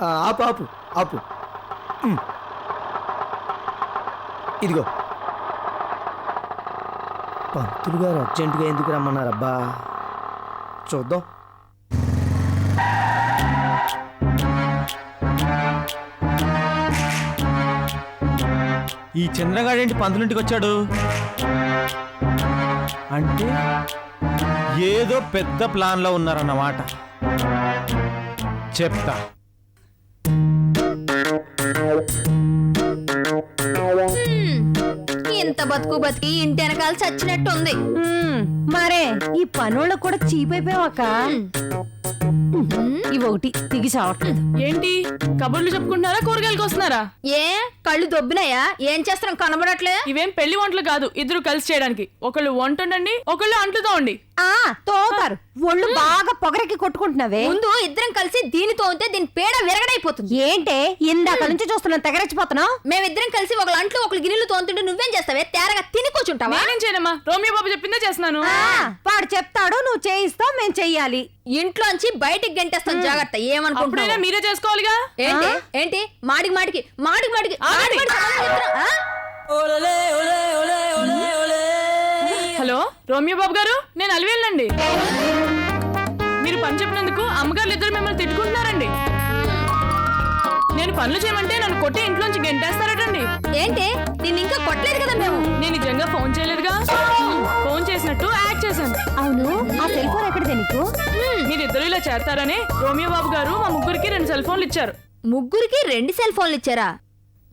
ఆపు ఆపు ఆపు. ఇదిగో పంతులు గారు అర్జెంటుగా ఎందుకు రమ్మన్నారబ్బా, చూద్దాం. ఈ చంద్రగాడేంటి పంతులింటికి వచ్చాడు అంటే ఏదో పెద్ద ప్లాన్లో ఉన్నారన్నమాట. చెప్తా. ఇంత బతుకు బతికి ఇంటి వెనకాల చచ్చినట్టు ఉంది. మరే ఈ పనులకు కూడా చీపైపోయావక్క. ఇవి ఒకటి తిగి చావట్లేదు. ఏంటి కబుర్లు చెప్పుకుంటున్నారా, కూరగాయలకు వస్తున్నారా? ఏ కళ్ళు దొబ్బినాయా? ఏం చేస్తాం కనబడట్లే. ఇవేం పెళ్లి వంటలు కాదు, ఇద్దరు కలిసి చేయడానికి. ఒకళ్ళు వంట ఉండండి, ఒకళ్ళు అంట్లు తోండి. తోతారు. ఒళ్ళు బాగా పొగరెక్కి కొట్టుకుంటున్నావే. ముందు ఇద్దరం కలిసి దీని తోంతే దీని పేడ విరగడైపోతుంది. ఏంటే ఇందాక నుంచి చూస్తున్నాను, తెగరెచ్చిపోతున్నావు. మేమిద్దరం కలిసి ఒకళ్ళు అంట్లు ఒకళ్ళు గిన్నెలు తోంతుంటే నువ్వేం చేస్తావే? తేరగా తిని కూర్చుంటావా? నేనేం చేయనమ్మా, రోమియో బాబు చెప్పిందే చేస్తున్నాను. వాడు చెప్తాడు, నువ్వు చేయిస్తావు, మేము చెయ్యాలి. ఇంట్లోంచి బయటికి గంటేస్తాం, జాగ్రత్త. ఏమనుకుంటున్నా? మీరే చేసుకోవాలిగా. ఏంటి ఏంటి మాడికి మాడికి మాడికి మాడికి హలో రోమియో బాబు గారు, నేను అలివేళ్ళండి. మీరు పని చెప్పినందుకు అమ్మగారు ఇద్దరు మిమ్మల్ని తిట్టుకుంటున్నారండి. నేను పనులు చేయమంటే నన్ను కొట్టి ఇంట్లోంచి గెంటేస్తారటండి. ఏంటి నేను ఇంకా కొట్టలేదు కదా మేము. నేను నిజంగా ఫోన్ చేయలేదుగా, ఫోన్ చేసినట్టు యాక్ట్ చేశాను. అవును, ఆ సెల్ ఫోన్ ఎక్కడిదే నీకు? మీరిద్దరు ఇలా చేస్తారని రోమియో బాబు గారు మా ముగ్గురికి 2 సెల్ ఫోన్లు ఇచ్చారు. ముగ్గురికి 2 సెల్ ఫోన్లు ఇచ్చారా?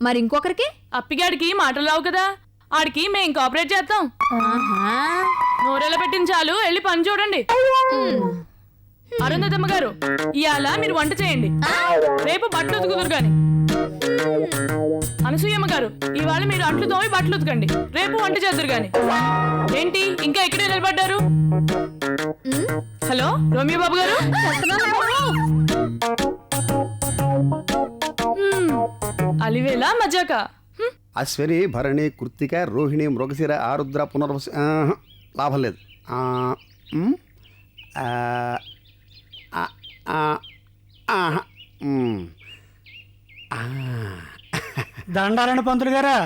మరి ఇంకొకరికి? అప్పిగాడికి మాటలు రావు కదా, ఆడికి మేం కోఆపరేట్ చేస్తాం. నోరెలా పెట్టిన చాలు, వెళ్ళి పని చూడండి. అరుంధతమ్మ గారు, ఇవాళ మీరు వంట చేయండి, రేపు బట్టలు ఉతుకుదురు గాని. అనసూయమ్మ గారు, ఇవాళ మీరు అంట్లు తోమి బట్టలు ఉతకండి, రేపు వంట చేద్దరు గాని. ఏంటి ఇంకా ఇక్కడే నిలబడ్డారు? హలో రోమియో బాబు గారు, అలివేలా మజాకా. అశ్వని భరణి కృత్తిక రోహిణి మృగశిర ఆరుద్ర పునర్వసు లాభం లేదు. దండాలండి పంతులు గారా.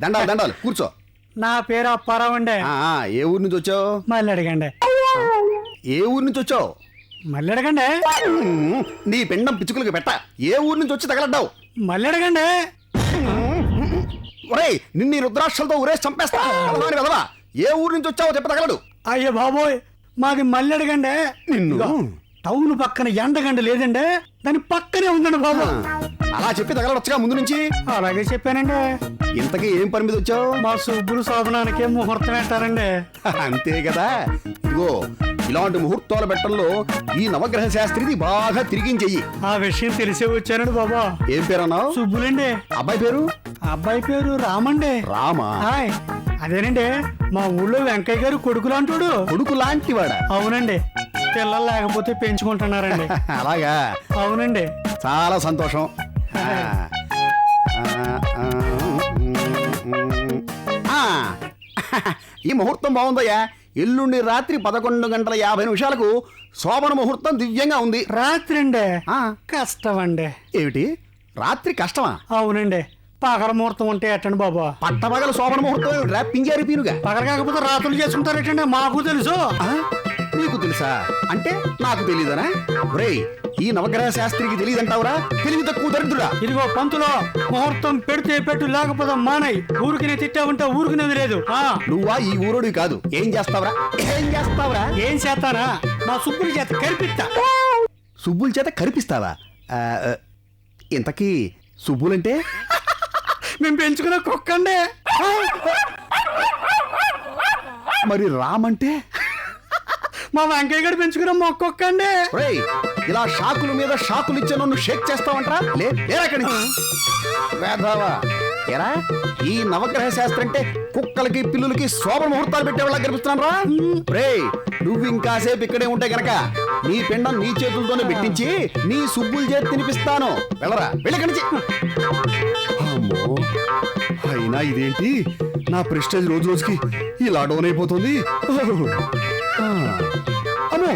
దండాలు దండాలు, కూర్చో. నా పేరు అప్పారావు అండి. ఏ ఊరు నుంచి వచ్చావు? మళ్ళీ అడగండి. ఏ ఊరు నుంచి వచ్చావు? మళ్ళీ అడగండి. నీ పిండం పిచ్చుకలకు పెట్ట. ఏ ఊరు నుంచి వచ్చి తగలడ్డావు? మళ్ళీ అడగండి. ఒరేయ్, నిన్ను రుద్రాక్షలతో ఊరేసి చంపేస్తా. కదవా, ఏ ఊరు నుంచి వచ్చావో చెప్ప తగలడు. అయ్యో బాబోయ్, మాది మళ్ళీ అడగండి. నిన్ను టౌన్ పక్కన ఎండగండి లేదండి, దాని పక్కనే ఉందండి బాబు. అలా చెప్పి తగలడొచ్చుగా ముందు నుంచి. అలాగే చెప్పానండి. ఇంతకీ ఏం పని మీద వచ్చావు? మా సుబ్బులు శోభనానికి ముహూర్తం పెట్టారండి. అంతే కదా. ఇదిగో ఇలాంటి ముహూర్తాలు పెట్టడంలో ఈ నవగ్రహ శాస్త్రిది బాగా తిరిగించెయ్యి. ఆ విషయం తెలిసే వచ్చానండి బాబా. ఏం పేరు అన్నావు? సుబ్బులండి. అబ్బాయి పేరు? అబ్బాయి పేరు రామండి. రామా? హాయ్, అదేనండి మా ఊళ్ళో వెంకయ్య గారు కొడుకు లాంటాడు. కొడుకు లాంటి వాడా? అవునండి, పిల్లలు లేకపోతే పెంచుకుంటున్నారండి. అలాగా? అవునండి. చాలా సంతోషం. ఈ ముహూర్తం బాగుందయ్యా. ఎల్లుండి రాత్రి 11:50 శోభన ముహూర్తం దివ్యంగా ఉంది. రాత్రి అండి? కష్టం అండి. ఏమిటి రాత్రి కష్టమా? అవునండి, పగల ముహూర్తం ఉంటే ఎట్టండి బాబా. పట్టపగల శోభన ముహూర్తం పింజారి పీనుగా. పగల కాకపోతే రాత్రులు చేసుకుంటారేటండి, మాకు తెలుసు. నీకు తెలుసా? అంటే నాకు తెలీదనా? ఒరేయ్, ఈ నవగ్రహ శాస్త్రికి తెలియదంటావురా? తెలివి తక్కువ దరిద్రుడా. ఇదిగో పంతులో, ముహూర్తం పెడితే పెట్టు, లేకపోతే మానై. ఊరికి తిట్టావంటే ఊరికి లేదు. నువ్వా ఈ ఊరుడి కాదు. ఏం చేస్తావురా? ఏం చేస్తావురా? ఏం చేస్తానా? మా సుబ్బుల చేత కరిపిస్తా. సుబ్బుల చేత కరిపిస్తావా? ఇంతకీ సుబ్బులంటే? మేము పెంచుకున్న కుక్కండి. మరి రామంటే? మా వెంకయ్య గారు పెంచుకున్న మొక్కొక్కండి. ఇలా షాకుల మీద షాకులు ఇచ్చే నన్ను షేక్ చేస్తావంటరా? లేరక్కడి వేధవా. ఎరా, ఈ నవగ్రహ శాస్త్రం అంటే కుక్కలకి పిల్లులకి శోభన ముహూర్తాలు పెట్టేవాళ్ళ కనిపిస్తున్నాను రా. నువ్వు ఇంకాసేపు ఇక్కడే ఉంటే గనక నీ పిండం నీ చేతులతోనే పెట్టించి నీ సుబ్బుల చేతి తినిపిస్తాను. వెళ్ళరా, వెళ్ళి నుంచి. అమ్మో, అయినా ఇదేంటి, నా ప్రెస్టేజ్ రోజు రోజుకి ఇలా డౌన్ అయిపోతుంది. అమ్మో,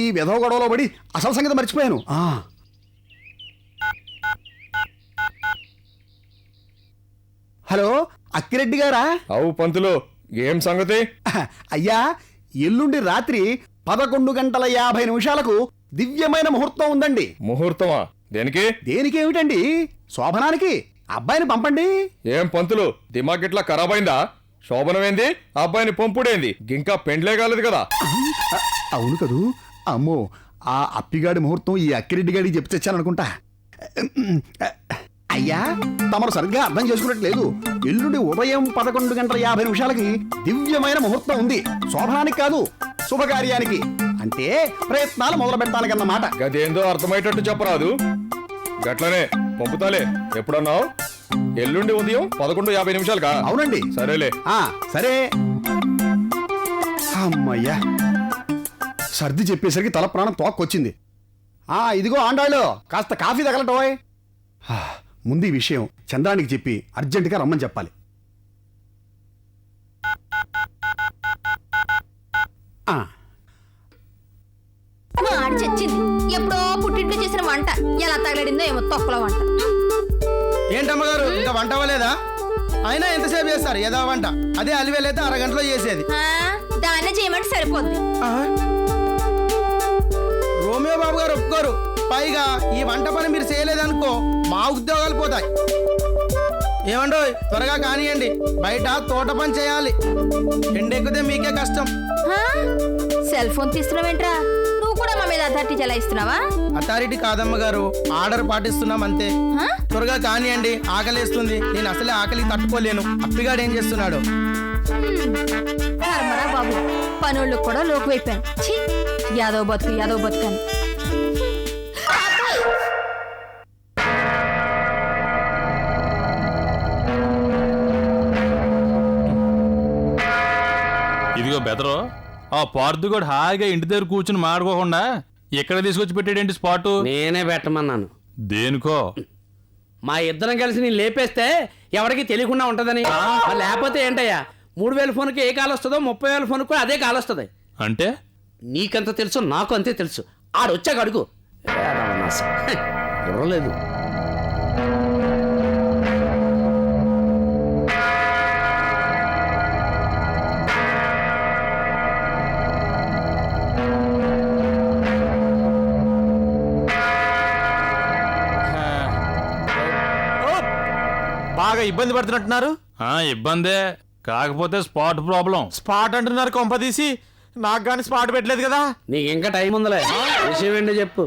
ఈ వెధవ గొడవలో పడి అసలు సంగతి మర్చిపోయాను. హలో అక్కిరెడ్డి గారా? అవు పంతులు, ఏం సంగతి? అయ్యా, ఎల్లుండి రాత్రి 11:50 దివ్యమైన ముహూర్తం ఉందండి. ముహూర్తమా? దేనికి? దేనికేమిటండి? శోభనానికి. అబ్బాయిని పంపండి. ఏం పంతులు, దిమాగ్ ఇట్లా ఖరాబ్ అయిందా? శోభనమేంది, అబ్బాయిని పంపుడేంది? ఇంకా పెండ్లే కాలేదు కదా? అవును కదూ. అమ్మో, ఆ అప్పిగాడి ముహూర్తం ఈ అక్కిరెడ్డి గాడికి చెప్పి తెచ్చాననుకుంటా. అయ్యా, తమరు సరిగ్గా అర్థం చేసుకున్నట్లేదు. ఎల్లుండి ఉదయం 11:50 దివ్యమైన ముహూర్తం ఉంది. శోభనానికి కాదు, శుభకార్యానికి. అంటే ప్రయత్నాలు మొదలు పెట్టాలన్నమాట. గదేందో అర్థమయ్యేటట్టు చెప్పరాదు. గట్లనే పంపుతాలే. ఎప్పుడన్నావు? ఎల్లుండి ఉదయం 11:50 అవునండి. సరేలే. సరే. అమ్మయ్యా, సర్ది చెప్పేసరికి తల ప్రాణం తోక్కొచ్చింది. ఇదిగో ఆండాళ్ళు, కాస్త కాఫీ తగలటోయ్. ముందు ఈ విషయం చంద్రానికి చెప్పి అర్జెంటుగా రమ్మని చెప్పాలి. మా ఆడ చచ్చింది. ఎప్పుడో పుట్టింట్లో చేసిన వంట ఎలా తగలడిందో ఏమో తొక్కలో వంట. ఏంటమ్మగారు, ఇంకా వంట అవ్వలేదా? అయినా ఎంతసేపు చేస్తారు ఏదో వంట? అదే అలివేలైతే అరగంటలో చేసేది. దాన్నే చేయమంటే సరిపోద్ది. రోమియో బాబు గారు ఒప్పుకోరు. పైగా ఈ వంట పని మీరు చేయలేదనుకో మా ఉద్యోగాలు పోతాయి. ఏమండో, త్వరగా కానియండి. బయట తోట పని చేయాలి. ఎండెక్కితే మీకే కష్టం. సెల్ ఫోన్ తీస్తున్నావేంట్రా? నువ్వు కూడా మా మీద అథారిటీ చెలాయిస్తున్నావా? అథారిటీ కాదమ్మగారు, ఆర్డర్ పాటిస్తున్నాం అంతే. త్వరగా కానియండి, ఆకలేస్తుంది. నేను అసలే ఆకలికి తట్టుకోలేను. అప్పిగాడు ఏం చేస్తున్నాడు? కర్మరా బాబు, పనుళ్ళు కూడా లోకువైపోయాను. యాదవ్ బతుకని. ఇదిగో బెదరు, ఆ పార్దుగోడు హాయిగా ఇంటి దగ్గర కూర్చుని మాడుకోకుండా ఎక్కడ తీసుకొచ్చి పెట్టాడేంటి స్పాటు? నేనే పెట్టమన్నాను. దేనికో? మా ఇద్దరం కలిసి నేను లేపేస్తే ఎవరికి తెలియకుండా ఉంటదని. లేకపోతే ఏంటయ్యా, 3000 ఫోన్కి ఏ కాల్ వస్తుందో 30,000 ఫోన్కి కూడా అదే కాల్ వస్తుంది. అంటే నీకంత తెలుసు, నాకు అంతే తెలుసు. ఆడొచ్చాక అడుగు. లేదు. బాగా ఇబ్బంది పడుతున్నట్టున్నారు. ఇబ్బందే, కాకపోతే స్పాట్ ప్రాబ్లం. స్పాట్ అంటున్నారు, కొంపదీసి నాకు గాని స్పాట్ పెట్టలేదు కదా. నీకు ఇంకా టైం ఉందిలే. విషయం ఏంటో చెప్పు.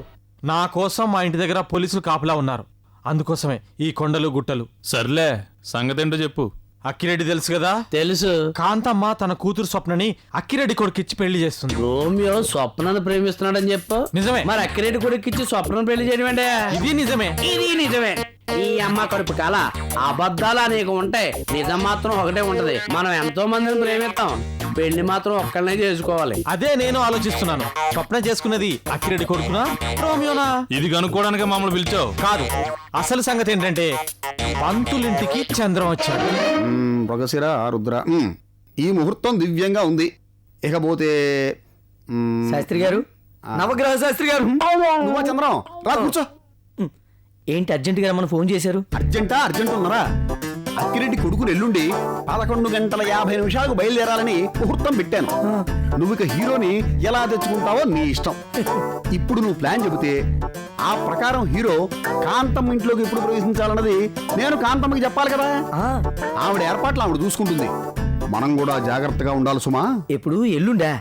నా కోసం మా ఇంటి దగ్గర పోలీసులు కాపులా ఉన్నారు. అందుకోసమే ఈ కొండలు గుట్టలు. సర్లే, సంగతి ఏంటో చెప్పు. అక్కిరెడ్డి తెలుసు కదా? తెలుసు. కాంతమ్మ తన కూతురు స్వప్నని అక్కిరెడ్డి కొడుకిచ్చి పెళ్లి చేస్తుంది. రోమియో స్వప్నను ప్రేమిస్తున్నాడని చెప్పు. నిజమే. మరి అక్కిరెడ్డి కొడుకిచ్చి స్వప్నను పెళ్లి చేయడం అంటే? ఇది నిజమే. ఇది నిజమే. ఈ అమ్మ కడుపు కాల అబద్ధాలు అనేక ఉంటాయి, నిజం మాత్రం ఒకటే ఉంటది. మనం ఎంతో మందిని ప్రేమిస్తాం, పెళ్లి మాత్రం ఒక్కళ్ళనే చేసుకోవాలి. అదే నేను ఆలోచిస్తున్నాను. స్వప్న చేసుకున్నది అక్కిరెడ్డి కొడుకునా రోమియోనా? ఇది కనుక్కోవడానికి మమ్మల్ని పిలిచావు కాదు, అసలు సంగతి ఏంటంటే పంతులింటికి చంద్రం వచ్చాడు. మృగశిర రుద్ర. ఈ ముహూర్తం దివ్యంగా ఉంది. ఇకపోతే శాస్త్రి గారు, నవగ్రహ శాస్త్రి గారు. నువ్వా చంద్రం? రా కూర్చో. ఏంటి అర్జెంట్ గా మనం ఫోన్ చేశారు? అర్జెంట్ ఉన్నారా? అక్కిరెడ్డి కొడుకుని ఎల్లుండి 11:50 బయలుదేరాలని ముహూర్తం పెట్టాను. నువ్వు ఇక హీరోని ఎలా తెచ్చుకుంటావో నీ ఇష్టం. ఇప్పుడు నువ్వు ప్లాన్ చెబితే ఆ ప్రకారం హీరో కాంతమ్మ ఇంట్లోకి ఎప్పుడు ప్రవేశించాలన్నది నేను కాంతమ్మకి చెప్పాలి కదా. ఆవిడ ఏర్పాట్లు ఆవిడ చూసుకుంటుంది. మనం కూడా జాగ్రత్తగా ఉండాలి సుమా. ఎప్పుడు? ఎల్లుండా?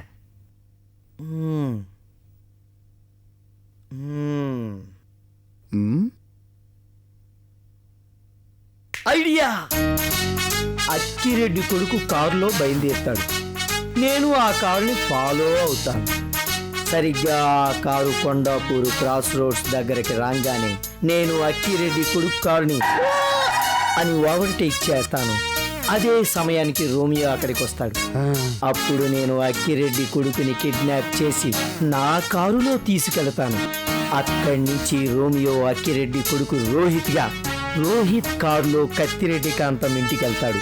ఐడియా. అక్కిరెడ్డి కొడుకు కారులో బయలుదేరుతాడు, నేను ఆ కారుని ఫాలో అవుతాను. సరిగ్గా ఆ కారు కొండాపూరు క్రాస్ రోడ్స్ దగ్గరికి రాగానే నేను అక్కిరెడ్డి కొడుకు కారుని అని ఓవర్టేక్ చేస్తాను. అదే సమయానికి రోమియో అక్కడికి వస్తాడు. అప్పుడు నేను అక్కిరెడ్డి కొడుకుని కిడ్నాప్ చేసి నా కారులో తీసుకెళ్తాను. అక్కడి నుంచి రోమియో అక్కిరెడ్డి కొడుకు రోహిత్ కారులో కత్తిరెడ్డి కాంతమ్మ ఇంటికి వెళ్తాడు.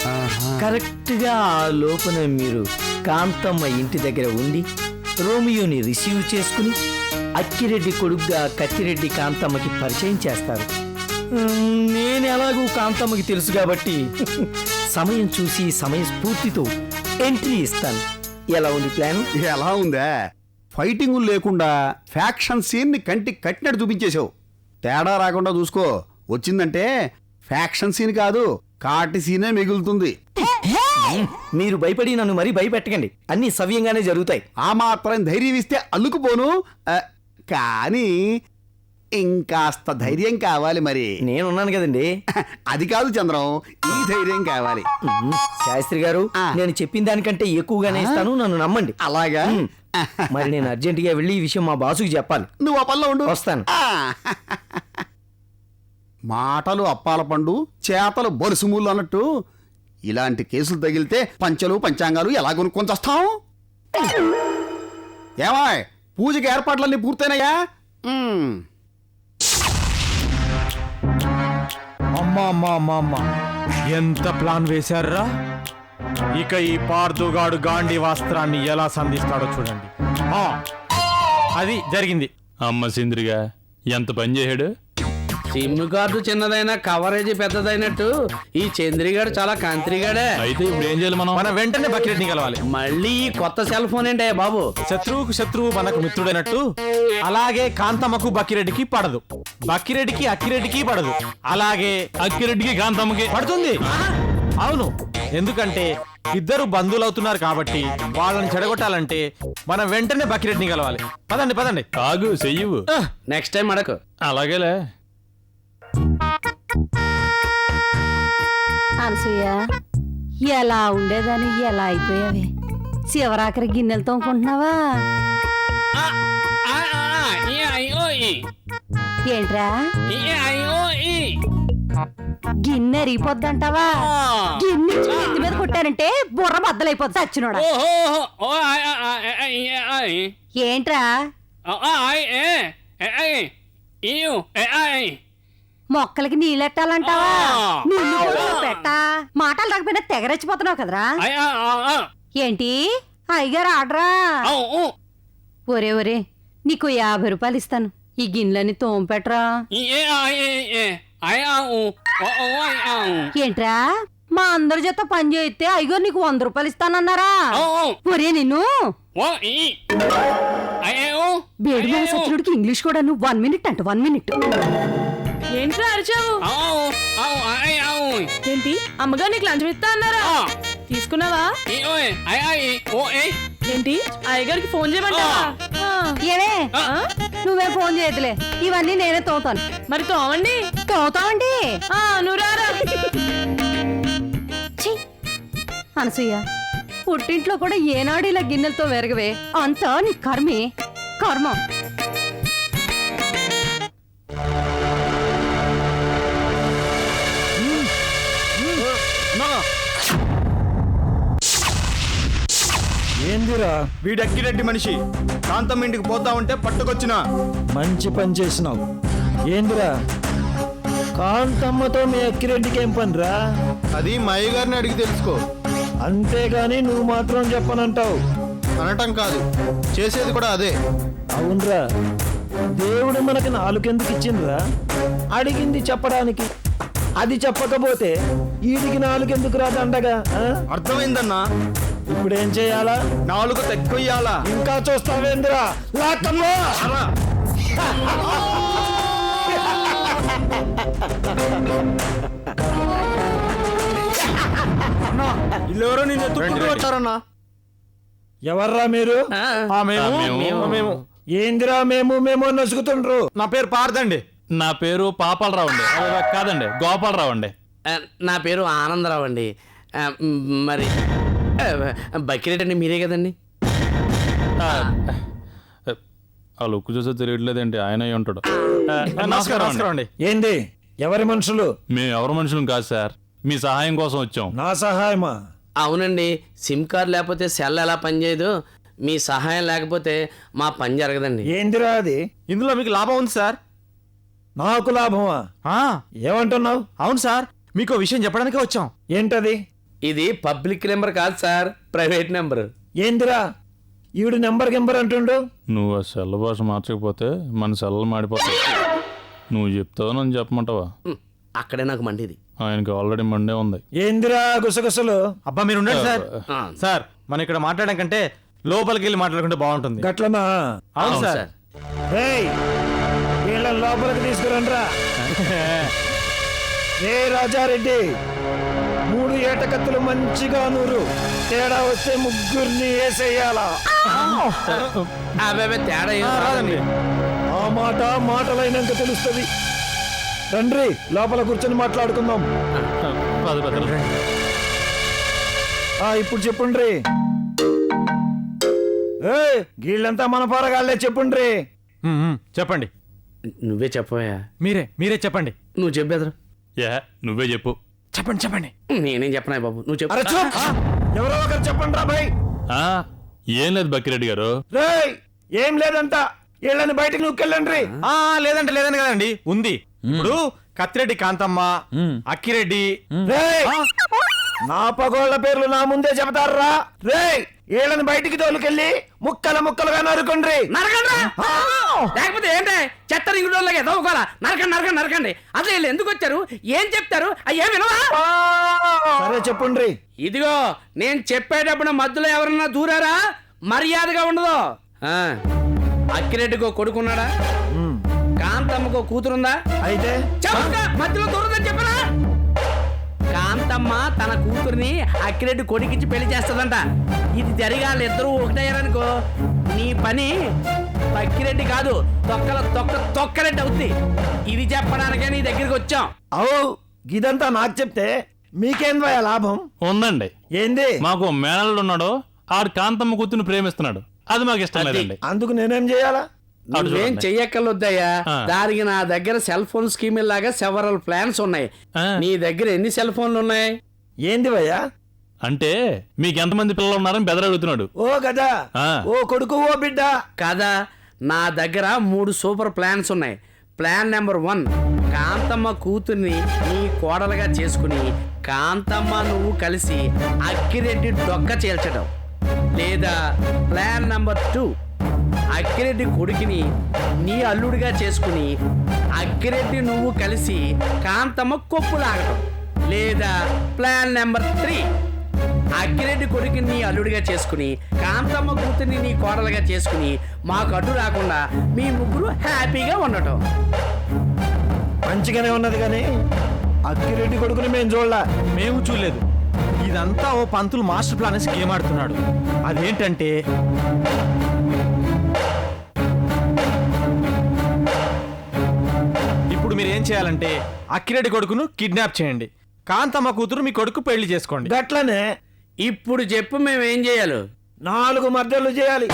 కరెక్ట్ గా ఆ లోపున మీరు కాంతమ్మ ఇంటి దగ్గర ఉండి రోమియోని రిసీవ్ చేసుకుని అక్కిరెడ్డి కొడుకుగా కత్తిరెడ్డి కాంతమ్మకి పరిచయం చేస్తారు. నేను ఎలాగూ కాంతమ్మకి తెలుసు కాబట్టి సమయం చూసి సమయస్ఫూర్తితో ఎంట్రీ ఇస్తాను. ఎలా ఉంది ప్లాన్? ఎలా ఉందా? ఫైటింగ్ లేకుండా ఫ్యాక్షన్ సీన్ ని కంటికి కట్టినట్టు చూపించేశావు. తేడా రాకుండా చూసుకో. వచ్చిందంటే ఫ్యాక్షన్ సీన్ కాదు, కాటి సీనే మిగులుతుంది. మీరు భయపడి నన్ను మరీ భయపెట్టకండి, అన్ని సవ్యంగానే జరుగుతాయి. ఆ మాత్రం ధైర్యం ఇస్తే అల్లుకుపోను. కానీ ఇంకాస్త ధైర్యం కావాలి మరి. నేనున్నాను కదండి. అది కాదు చంద్రం, ఈ ధైర్యం కావాలి. శాస్త్రి గారు, నేను చెప్పిన దానికంటే ఎక్కువగానే ఇస్తాను, నన్ను నమ్మండి. అలాగా? మరి నేను అర్జెంటుగా వెళ్ళి ఈ విషయం మా బాసుకి చెప్పాలి. నువ్వు ఆ పనిలో ఉండు. వస్తాను. మాటలు అప్పాల పండు, చేతలు బొలుసుమూలు అన్నట్టు ఇలాంటి కేసులు తగిలితే పంచలు పంచాంగాలు ఎలా కొనుక్కొని వస్తాం? ఏమాయ్, పూజకి ఏర్పాట్లన్నీ పూర్తయినాయా? అమ్మా అమ్మా అమ్మా అమ్మా, ఎంత ప్లాన్ వేశారా! ఇక ఈ పార్దుగాడు గాంధీ వస్త్రాన్ని ఎలా సంధిస్తాడో చూడండి. అది జరిగింది. అమ్మ సింద్రిగా ఎంత పని చేశాడు. సిమ్ కార్డు చిన్నదైనా కవరేజ్ పెద్దదైనట్టు ఈ చంద్రిగాడు చాలా కాంత్రిగాడే. అయితే ఇప్పుడు ఏం చేయాలి మనం? వెంటనే బకిరెడ్డిని కలవాలి. మళ్ళీ ఈ కొత్త సెల్ ఫోన్ ఏంటే బాబు? శత్రువుకు శత్రువు మనకు మిత్రుడైనట్టు అలాగే కాంతమ్మకు బకిరెడ్డికి పడదు, బకిరెడ్డికి అక్కిరెడ్డికి పడదు, అలాగే అక్కిరెడ్డికి కాంతమ్మకి పడుతుంది. అవును, ఎందుకంటే ఇద్దరు బంధువులవుతున్నారు కాబట్టి వాళ్ళని చెడగొట్టాలంటే మనం వెంటనే బకిరెడ్డిని కలవాలి. పదండి పదండి. కాగు చెయ్యవు. నెక్స్ట్ టైం అడకు. అలాగేలే. అనసూయ, ఎలా ఉండేదాన్ని ఎలా అయిపోయావే? శివరాత్రి గిన్నెలు తోముకుంటున్నావా ఏంట్రా? గిన్నె అరిగిపోద్దంటావా? గిన్నె ఎత్తి మీద కొట్టారంటే బుర్ర బద్దలైపోద్ది చచ్చినోడా. ఏంట్రా మొక్కలకి నీళ్ళెట్టాలంటావా? నీళ్ళు పెట్ట మాటలు రాకపోయినా తెగరెచ్చిపోతున్నావు కదరా. ఏంటి అయ్యగారు ఆడరా? ఒరే ఒరే, నీకు 50 రూపాయలు ఇస్తాను, ఈ గిన్నెలని తోంపెట్రా. ఏంట్రా, మా అందరి చేత పని చేయితే అయ్యగారు నీకు 100 రూపాయలు ఇస్తానన్నారా? ఒరే నిన్ను బేడి మీద సచ్చినుడికి ఇంగ్లీష్ కూడా నువ్వు 1 మినిట్ అంట 1 మినిట్. ఏంట్రా అరిచావు? ఏంటి అమ్మగారు నీకు లంచం ఇస్తా అన్నారా? తీసుకున్నావా? ఏంటి అయ్యగారికి ఫోన్ చేయమంటావా? ఏమే నువ్వే ఫోన్ చేయదులే, ఇవన్నీ నేనే తోతాను. మరి తోవండి. తోతామండి. నువ్వు రారా. అనసూయ, పుట్టింట్లో కూడా ఏనాడు ఇలా గిన్నెలతో వెరగవే, అంతా నీ కర్మే కర్మ. ఏందిరా వీడక్కిరెడ్డి మనిషి కాంతమ్మ ఇంటికి పోతా ఉంటే పట్టుకొచ్చిన. మంచి పని చేసినావు. ఏందిరా కాంతమ్మతో మీ అక్కిరెడ్డికి ఏం పనిరా? అది మా అయ్యగారిని అడిగి తెలుసుకో. అంతేగాని నువ్వు మాత్రం చెప్పనంటావు. అనటం కాదు, చేసేది కూడా అదే. అవునరా, దేవుడు మనకి నాలుకెందుకు ఇచ్చిండ్రా? అడిగింది చెప్పడానికి. అది చెప్పకపోతే వీడికి నాలుకెందుకు రాదండగా? అర్థమైందన్నా. ఇప్పుడేం చేయాలా? 4 తక్కువయ్యాలా? ఇంకా చూస్తావేంద్రా? లాక్కమ్మా! ఇల్లెవరో నిన్ను ఎత్తుకుంటూ వచ్చారన్నా. ఎవర్రా మీరు? మేము ఏందిరా మేము నసుగుతుండ్రు? నా పేరు పార్దండి. నా పేరు పాపాలరావు అండి. కాదండి, గోపాలరావు అండి. నా పేరు ఆనందరావు అండి. మరి బకిరెట్ అండి మీరే కదండి? ఆ లుక్ చూసే తెలియట్లేదండి, ఆయన అయి ఉంటాడు. నమస్కారం అండి. ఏంది ఎవరి మనుషులు? మేము ఎవరి మనుషులం కాదు సార్, మీ సహాయం కోసం వచ్చాం. నా సహాయమా? అవునండి, సిమ్ కార్డ్ లేకపోతే సెల్ ఎలా పనిచేయదు, మీ సహాయం లేకపోతే మా పని జరగదండి. ఏందిరా అది? ఇందులో మీకు లాభం ఉంది సార్. నాకు లాభమా? ఏమంటున్నావు? అవును సార్, మీకు విషయం చెప్పడానికే వచ్చాం. ఏంటది? ఇది పబ్లిక్ నెంబర్ కాదు సార్, ప్రైవేట్ నెంబర్. ఏందిరా ఈవిడ నెంబర్ గింబర్ అంటుండు? నువ్వు ఆ సెల్ భాష మార్చకపోతే మన సెల్ మాడిపోతాయి. నువ్వు చెప్తావు, నన్ను చెప్పమంటావా? అక్కడే నాకు మండిది. ఆయనకి ఆల్రెడీ మండే ఉంది. ఏందిరా గుసగుసలు? అబ్బా మీరు ఉండండి సార్. సార్ మనం ఇక్కడ మాట్లాడడం కంటే లోపలికి వెళ్ళి మాట్లాడుకుంటే బాగుంటుంది. గట్లనా? అవును సార్. రేయ్, వీళ్ళని లోపలికి తీసుకురండ్రా. రే రాజారెడ్డి, 3 ఏటకత్తులు మంచిగా నూరు. తేడా వస్తే ముగ్గురిని వేసేయాలా? తేడా రాదండి. ఆ మాట మాటలైనాక తెలుస్తుంది. రండి లోపల కూర్చొని మాట్లాడుకుందాం. పద పెద్దలు. ఇప్పుడు చెప్పుండ్రి. వీళ్ళంతా మన పోరగాళ్ళే, చెప్పుండ్రి. చెప్పండి. నువ్వే చెప్పవా? మీరే చెప్పండి. నువ్వు చెప్పేదరు. నువ్వే చెప్పు. చెప్పండి. నేనేం చెప్పనా బాబు, నువ్వు చెప్పు. అరే చూప్. ఎవరో ఒకరు చెప్పండి రా భయ్. ఏం లేదు బక్కిరెడ్డి గారు. రేయ్, ఏం లేదంట. వీళ్ళని బయటికి నువ్వుకెళ్ళండి. లేదంటే కదండి, ఉంది. ఇప్పుడు కత్తిరెడ్డి కాంతమ్మ, అక్కిరెడ్డి. నా పగోళ్ళ పేర్లు నా ముందే చెబుతారా? రేయ్, వీళ్ళని బయటికి తోలుకెళ్ళి ముక్కలుగా నరుకుండ్రి. లేకపోతే ఏంటే చెత్త రింగుడోళ్ళగా ఎదవుకోవాలా? నరకండి. అసలు వీళ్ళు ఎందుకు వచ్చారు, ఏం చెప్తారు, అయ్యే వినవా? సరే చెప్పుండ్రి. ఇదిగో నేను చెప్పేటప్పుడు మధ్యలో ఎవరన్నా దూరారా మర్యాదగా ఉండదు. అక్కిరెడ్డికో కొడుకున్నాడా? కాంతమ్మకో కూతురుందా? అయితే మధ్యలో దూరదని చెప్పరా? కాంతమ్మ తన కూతుర్ని అక్కిరెడ్డి కొడుకిచ్చి పెళ్లి చేస్తుందంట. ఇది జరిగాళ్ళు ఇద్దరు ఒకటయ్యారనుకో, నీ పని అక్కిరెడ్డి కాదు తొక్కరెడ్డి అవుద్ది. ఇది చెప్పడానికే నీ దగ్గరికి వచ్చాం. అవు ఇదంతా నాకు చెప్తే మీకేం భయ లాభం ఉందండి. ఏంది? మాకు మేనల్లుడు ఉన్నాడు, ఆడు కాంతమ్మ కూతుర్ని ప్రేమిస్తున్నాడు. అది మాకు ఇష్టం లేదండి. అందుకు నేనేం చేయాలా? నువ్వేం చెయ్యక్కర్లొద్దయ్యా. దానికి నా దగ్గర సెల్ ఫోన్ స్కీమ్ లాగా సెవరల్ ప్లాన్స్ ఉన్నాయి. నీ దగ్గర ఎన్ని సెల్ ఫోన్లు ఉన్నాయి? ఏంది భయ్యా? అంటే మీకు ఎంతమంది పిల్లలు ఉన్నారని బెదర అడుగుతున్నాడు. ఓ కదా, ఓ కొడుకు ఓ బిడ్డ కదా. నా దగ్గర 3 సూపర్ ప్లాన్స్ ఉన్నాయి. ప్లాన్ నెంబర్ 1, కాంతమ్మ కూతుర్ని నీ కోడలుగా చేసుకుని కాంతమ్మ నువ్వు కలిసి అక్కిరెడ్డి డొక్క చేల్చడం. లేదా ప్లాన్ నెంబర్ 2, అక్కిరెడ్డి కొడుకుని నీ అల్లుడిగా చేసుకుని అక్కిరెడ్డి నువ్వు కలిసి కాంతమ్మ కొప్పు లాగటం. లేదా ప్లాన్ నెంబర్ 3, అక్కిరెడ్డి కొడుకుని నీ అల్లుడిగా చేసుకుని కాంతమ్మ కూతుర్ని నీ కోడలుగా చేసుకుని మాకు అడ్డు రాకుండా మీ ముగ్గురు హ్యాపీగా ఉండటం. మంచిగానే ఉన్నది కానీ అక్కిరెడ్డి కొడుకుని మేము చూడలా. మేము చూడలేదు. ఇదంతా ఓ పంతులు మాస్టర్ ప్లాన్ స్కీమ్ ఆడుతున్నాడు. అదేంటంటే ఇప్పుడు మీరు ఏం చేయాలంటే అక్కిరెడ్డి కొడుకును కిడ్నాప్ చేయండి, కాంతమ్మ కూతురు మీ కొడుకు పెళ్లి చేసుకోండి. గట్లనే. ఇప్పుడు చెప్పు మేమేం చేయాలి? 4 మర్డర్లు చేయాలి.